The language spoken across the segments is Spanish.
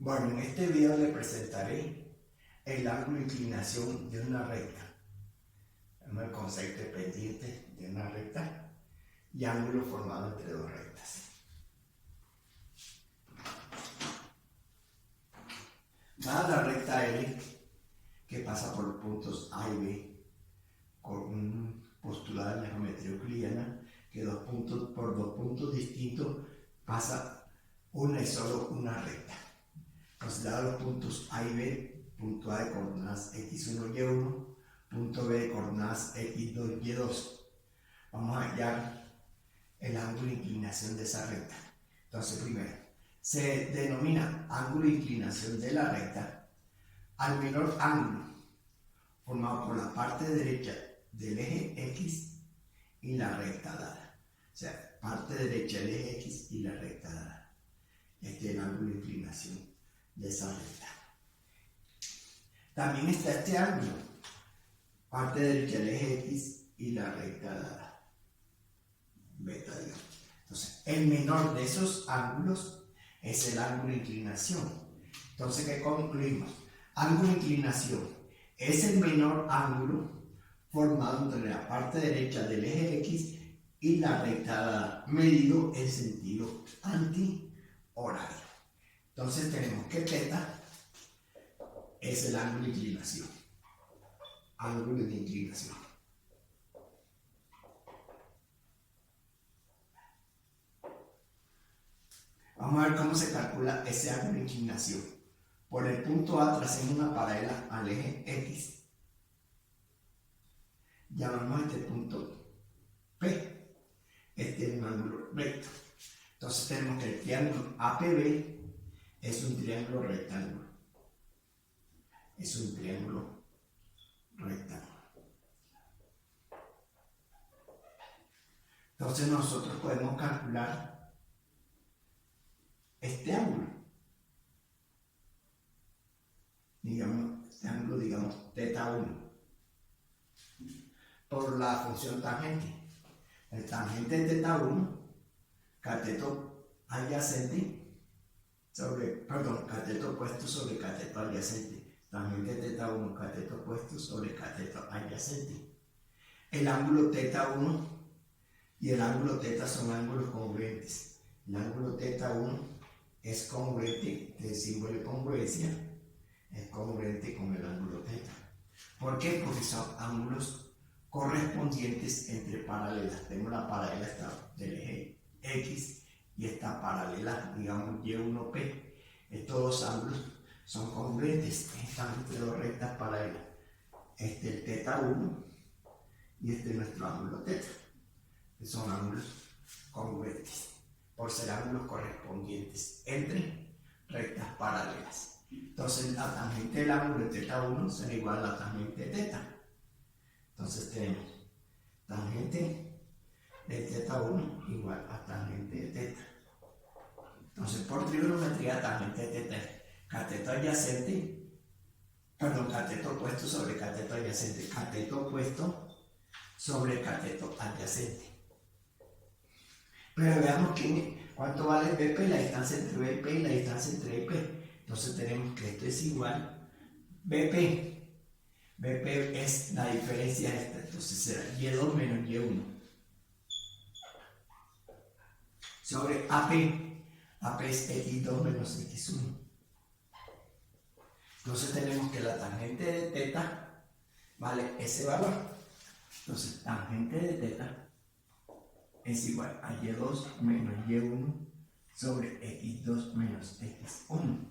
Bueno, en este video le presentaré el ángulo de inclinación de una recta. El concepto de pendiente de una recta y ángulo formado entre dos rectas. Dada la recta L que pasa por los puntos A y B con un postulado en la geometría euclidiana que por dos puntos distintos pasa una y solo una recta. Considerado los puntos A y B, punto A de coordenadas x1, y1, punto B de coordenadas x2, y2. Vamos a hallar el ángulo de inclinación de esa recta. Entonces, primero, se denomina ángulo de inclinación de la recta al menor ángulo formado por la parte derecha del eje X y la recta dada. O sea, parte derecha del eje X y la recta dada. Este es el ángulo de inclinación de esa recta. También está este ángulo, parte derecha del eje X y la recta dada, beta, digamos. Entonces, el menor de esos ángulos es el ángulo de inclinación. Entonces, ¿qué concluimos? Ángulo de inclinación es el menor ángulo formado entre la parte derecha del eje X y la recta dada, medido en sentido antihorario. Entonces tenemos que θ es el ángulo de inclinación. Ángulo de inclinación. Vamos a ver cómo se calcula ese ángulo de inclinación. Por el punto A tracemos una paralela al eje X. Llamamos a este punto P. Este es un ángulo recto. Entonces tenemos que el triángulo APB es un triángulo rectángulo. Es un triángulo rectángulo. Entonces nosotros podemos calcular este ángulo. Este ángulo, digamos, θ1. Por la función tangente. El tangente de θ1, cateto adyacente, cateto opuesto sobre cateto adyacente. Tangente de θ1, cateto opuesto sobre cateto adyacente. El ángulo θ1 y el ángulo θ son ángulos congruentes. El ángulo θ1 es congruente, el símbolo de congruencia es congruente con el ángulo θ. ¿Por qué? Porque son ángulos correspondientes entre paralelas. Tenemos la paralela del eje X y esta paralela, digamos, Y1P. Estos dos ángulos son congruentes, están entre dos rectas paralelas. Este es el θ1 y este es nuestro ángulo θ. Que son ángulos congruentes, por ser ángulos correspondientes entre rectas paralelas. Entonces la tangente del ángulo de θ1 será igual a la tangente de θ. Entonces tenemos tangente de θ1 igual a tangente de θ. Entonces por trigonometría tangente de θ es cateto adyacente, cateto opuesto sobre cateto adyacente, cateto opuesto sobre cateto adyacente. Pero veamos cuánto vale BP, la distancia entre BP y la distancia entre IP. Entonces tenemos que esto es igual BP. BP es la diferencia esta, entonces será Y2 menos Y1 sobre AP. AP es X2 menos X1. Entonces tenemos que la tangente de θ vale ese valor. Entonces tangente de θ es igual a Y2 menos Y1 sobre X2 menos X1.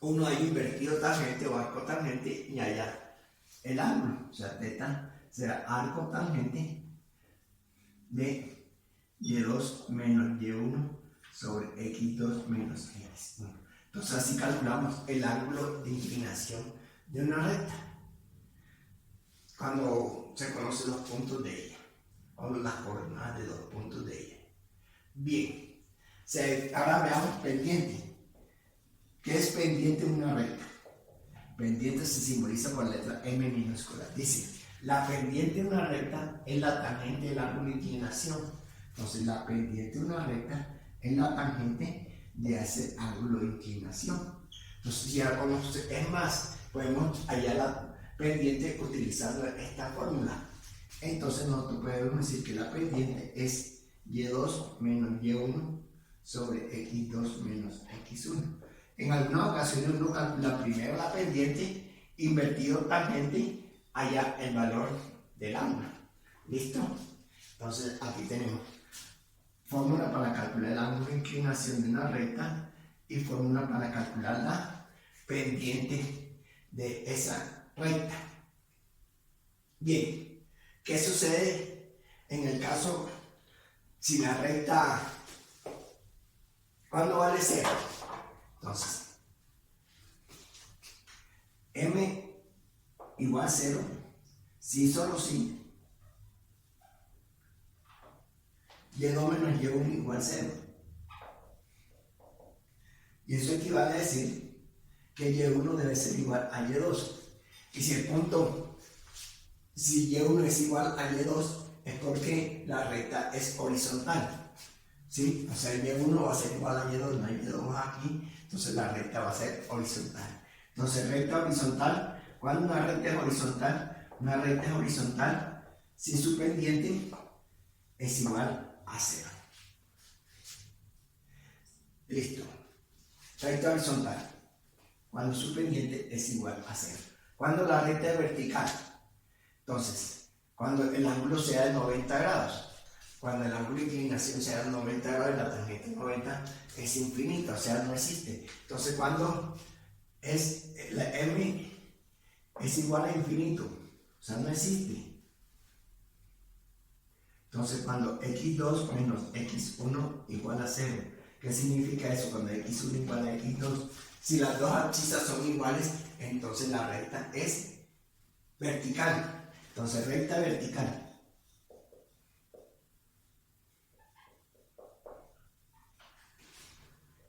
Uno ahí invertido tangente o arco tangente y allá el ángulo. O sea, θ será arco tangente de Y2 menos Y1 sobre X2 menos X1. Entonces así calculamos el ángulo de inclinación de una recta cuando se conocen los puntos de ella o las coordenadas de dos puntos de ella. Bien, ahora veamos pendiente. ¿Qué es pendiente de una recta? Pendiente se simboliza por la letra M minúscula. Dice, la pendiente de una recta es la tangente del ángulo de inclinación. Entonces la pendiente de una recta es la tangente de ese ángulo de inclinación. Entonces ya es más, podemos hallar la pendiente utilizando esta fórmula. Entonces nosotros podemos decir que la pendiente es y2 menos y1 sobre x2 menos x1. En algunas ocasiones uno calcula primero la pendiente, invertido tangente, halla el valor del ángulo. ¿Listo? Entonces aquí tenemos fórmula para calcular el ángulo de inclinación de una recta y fórmula para calcular la pendiente de esa recta. Bien, ¿qué sucede en el caso si la recta, cuándo vale 0? Entonces, m igual a 0, si solo si y2 menos y1 igual a 0. Y eso equivale a decir que y1 debe ser igual a y2. Y si el punto, si y1 es igual a y2, es porque la recta es horizontal. ¿Sí? O sea, y1 va a ser igual a y2, no hay y2 aquí, entonces la recta va a ser horizontal. Entonces, recta horizontal, ¿cuándo una recta es horizontal? Una recta es horizontal si su pendiente es igual a 0. Listo. Recta horizontal, cuando su pendiente es igual a 0. Cuando la recta es vertical, entonces, cuando el ángulo sea de 90 grados, cuando el ángulo de inclinación sea de 90 grados y la tangente 90 es infinita, o sea, no existe. Entonces, cuando la m es igual a infinito, o sea, no existe. Entonces, cuando x2 menos x1 igual a 0, ¿qué significa eso? Cuando x1 igual a x2, si las dos abscisas son iguales, entonces la recta es vertical. Entonces, recta vertical.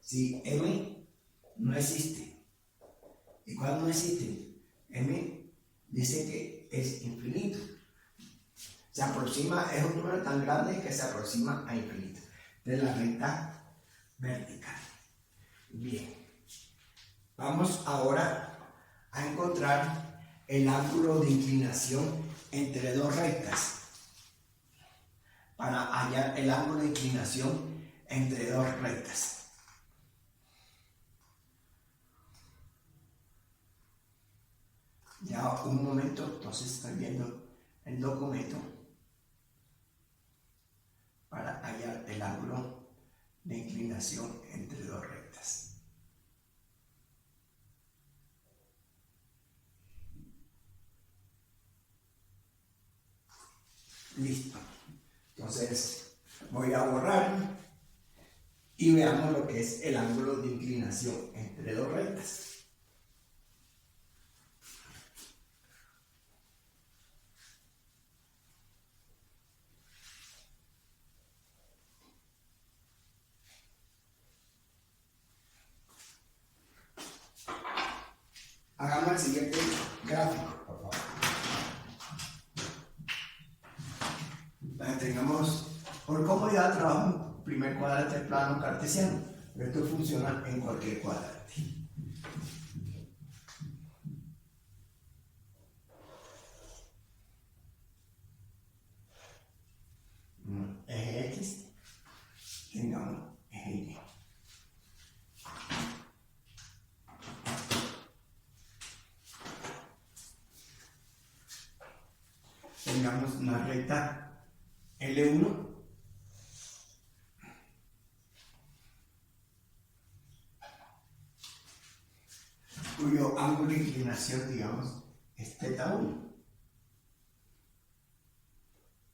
Si m no existe, ¿y cuándo no existe? M dice que es infinito. Se aproxima, es un número tan grande que se aproxima a infinito. De la recta vertical. Bien. Vamos ahora a encontrar el ángulo de inclinación entre dos rectas. Para hallar el ángulo de inclinación entre dos rectas. Ya un momento, entonces estoy viendo el documento para hallar el ángulo de inclinación entre dos rectas. Listo. Entonces voy a borrar y veamos lo que es el ángulo de inclinación entre dos rectas. Hagamos el siguiente gráfico, por favor. Tengamos, por comodidad, trabajo en primer cuadrante plano cartesiano, pero esto funciona en cualquier cuadrante. Eje X, tengamos eje Y. Tengamos una recta L1 cuyo ángulo de inclinación, digamos, es θ1.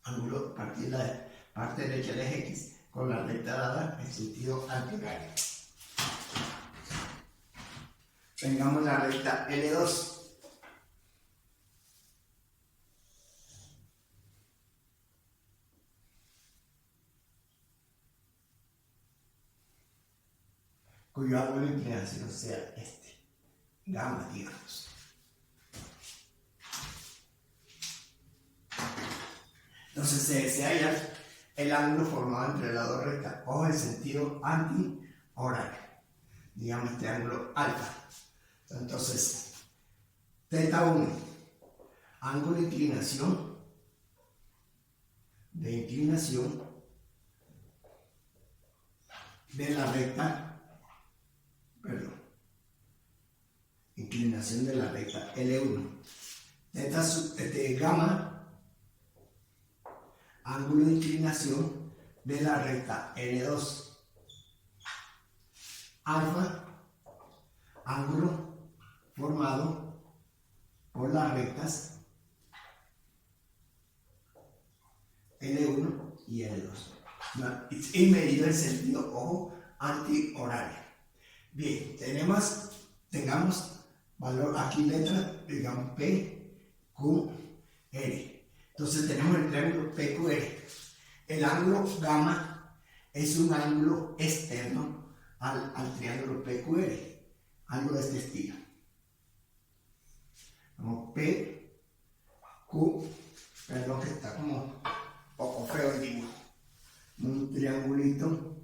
Ángulo a partir de la parte derecha del eje X con la recta dada en sentido antihorario. Tengamos la recta L2. Cuyo ángulo de inclinación sea este, gamma, digamos. Entonces se desea hallar el ángulo formado entre las dos rectas o el sentido antihorario. digamos este ángulo alfa. Entonces, teta 1, ángulo de inclinación de la recta, inclinación de la recta L1. Gamma, ángulo de inclinación de la recta L2. Alfa, ángulo formado por las rectas L1 y L2. Y medido en sentido, ojo, antihorario. Bien, tengamos valor aquí, letra, digamos P, Q, R. Entonces tenemos el triángulo PQR. El ángulo gamma es un ángulo externo al triángulo PQR, algo de este estilo. Como P, Q, perdón que está como un poco feo el dibujo. Un triangulito.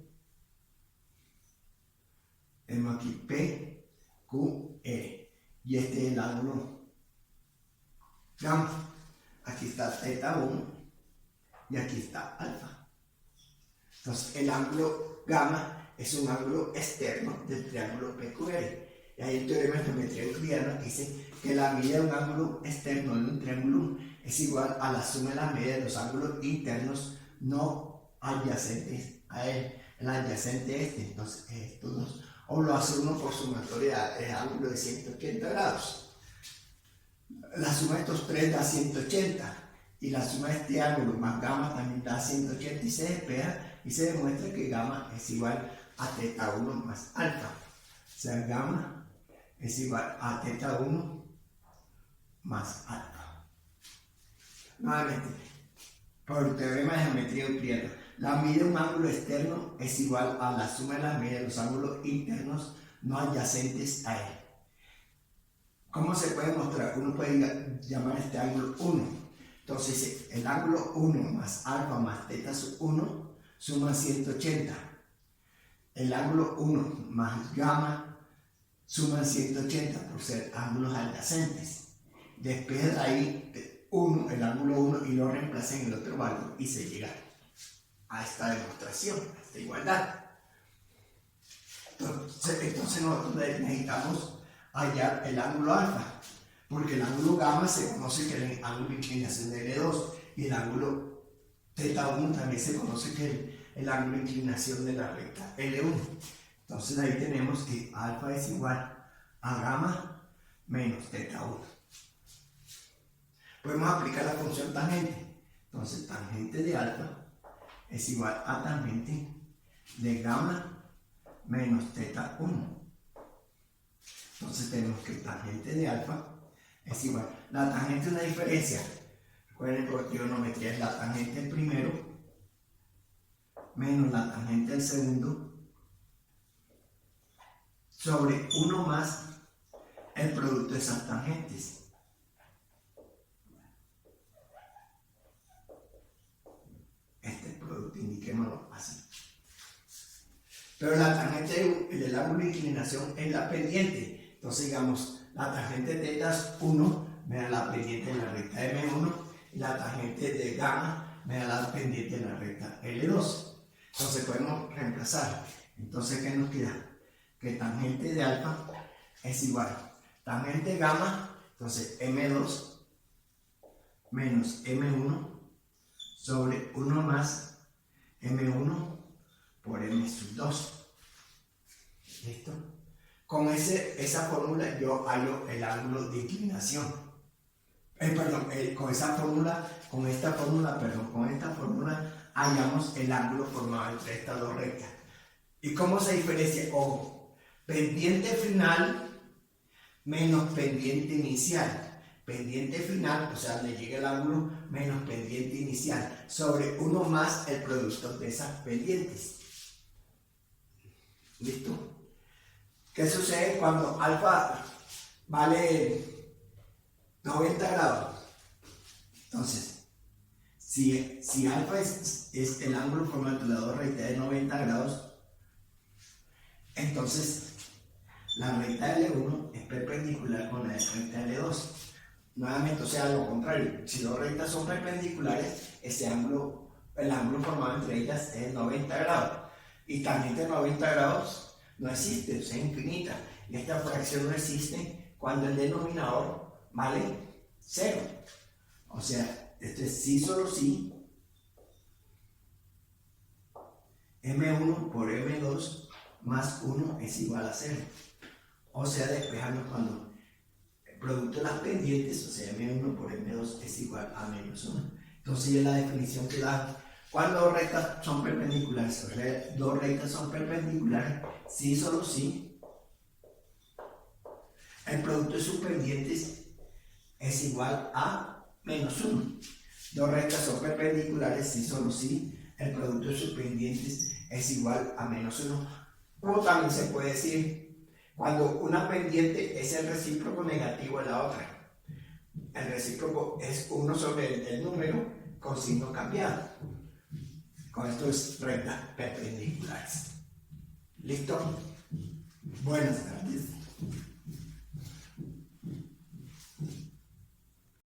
Tenemos aquí P, Q, R. Y este es el ángulo gamma. Aquí está teta 1 y aquí está alfa. Entonces el ángulo gamma es un ángulo externo del triángulo PQR. Y ahí el teorema de geometría euclidiana dice que la medida de un ángulo externo de un triángulo es igual a la suma de las medidas de los ángulos internos no adyacentes a él. El adyacente entonces estos dos, o lo hace uno por sumatoria del ángulo de 180 grados. La suma de estos tres da 180 y la suma de este ángulo más gamma también da 180 y se despeja y se demuestra que gamma es igual a teta 1 más alfa. O sea, gamma es igual a teta 1 más alfa. Nuevamente, por el teorema de geometría euclidiana, la medida de un ángulo externo es igual a la suma de las medidas de los ángulos internos no adyacentes a él. ¿Cómo se puede mostrar? Uno puede llamar este ángulo 1. Entonces, el ángulo 1 más alfa más teta sub 1 suman 180. El ángulo 1 más gamma suman 180 por ser ángulos adyacentes. Después de ahí el ángulo 1 y lo reemplaza en el otro valor y se llega a esta demostración, a esta igualdad. Entonces nosotros necesitamos hallar el ángulo alfa, porque el ángulo gamma se conoce que es el ángulo de inclinación de L2 y el ángulo teta 1 también se conoce que es el ángulo de inclinación de la recta L1. Entonces ahí tenemos que alfa es igual a gamma menos teta 1. Podemos aplicar la función tangente. Entonces tangente de alfa es igual a tangente de gamma menos teta 1. Entonces tenemos que tangente de alfa es igual. La tangente es una diferencia. Recuerden, por trigonometría es la tangente del primero menos la tangente del segundo sobre 1 más el producto de esas tangentes. Este producto, indiquémoslo así. Pero la tangente del ángulo de inclinación es la pendiente. Entonces, digamos, la tangente de teta 1 me da la pendiente de la recta M1 y la tangente de gamma me da la pendiente de la recta L2. Entonces, podemos reemplazar. Entonces, ¿qué nos queda? Que tangente de alfa es igual a tangente gamma, entonces M2 menos M1 sobre 1 más M1 por M sub 2. ¿Listo? Con esa fórmula yo hallo el ángulo de inclinación. Con esta fórmula hallamos el ángulo formado entre estas dos rectas. ¿Y cómo se diferencia? Ojo, pendiente final menos pendiente inicial. Pendiente final, o sea, donde llega el ángulo, menos pendiente inicial, sobre 1 más el producto de esas pendientes. ¿Listo? ¿Qué sucede cuando alfa vale 90 grados? Entonces, si alfa es el ángulo formado entre las dos rectas de 90 grados, entonces la recta L1 es perpendicular con la recta L2. Nuevamente, o sea, lo contrario, si dos rectas son perpendiculares, el ángulo formado entre ellas es 90 grados. Y tangente de 90 grados no existe, o sea, es infinita. Y esta fracción no existe cuando el denominador vale 0. O sea, esto es sí solo sí, M1 por M2 más 1 es igual a 0. O sea, despejando cuando el producto de las pendientes, o sea, M1 por M2 es igual a menos 1. Entonces, es la definición que da. Cuando dos rectas son perpendiculares, o sea, dos rectas son perpendiculares, sí, solo sí, el producto de sus pendientes es igual a menos 1. Dos rectas son perpendiculares, sí, solo sí, el producto de sus pendientes es igual a menos 1. O también se puede decir, cuando una pendiente es el recíproco negativo de la otra. El recíproco es 1 sobre el número con signo cambiado. Con esto es rectas perpendiculares. ¿Listo? Buenas tardes.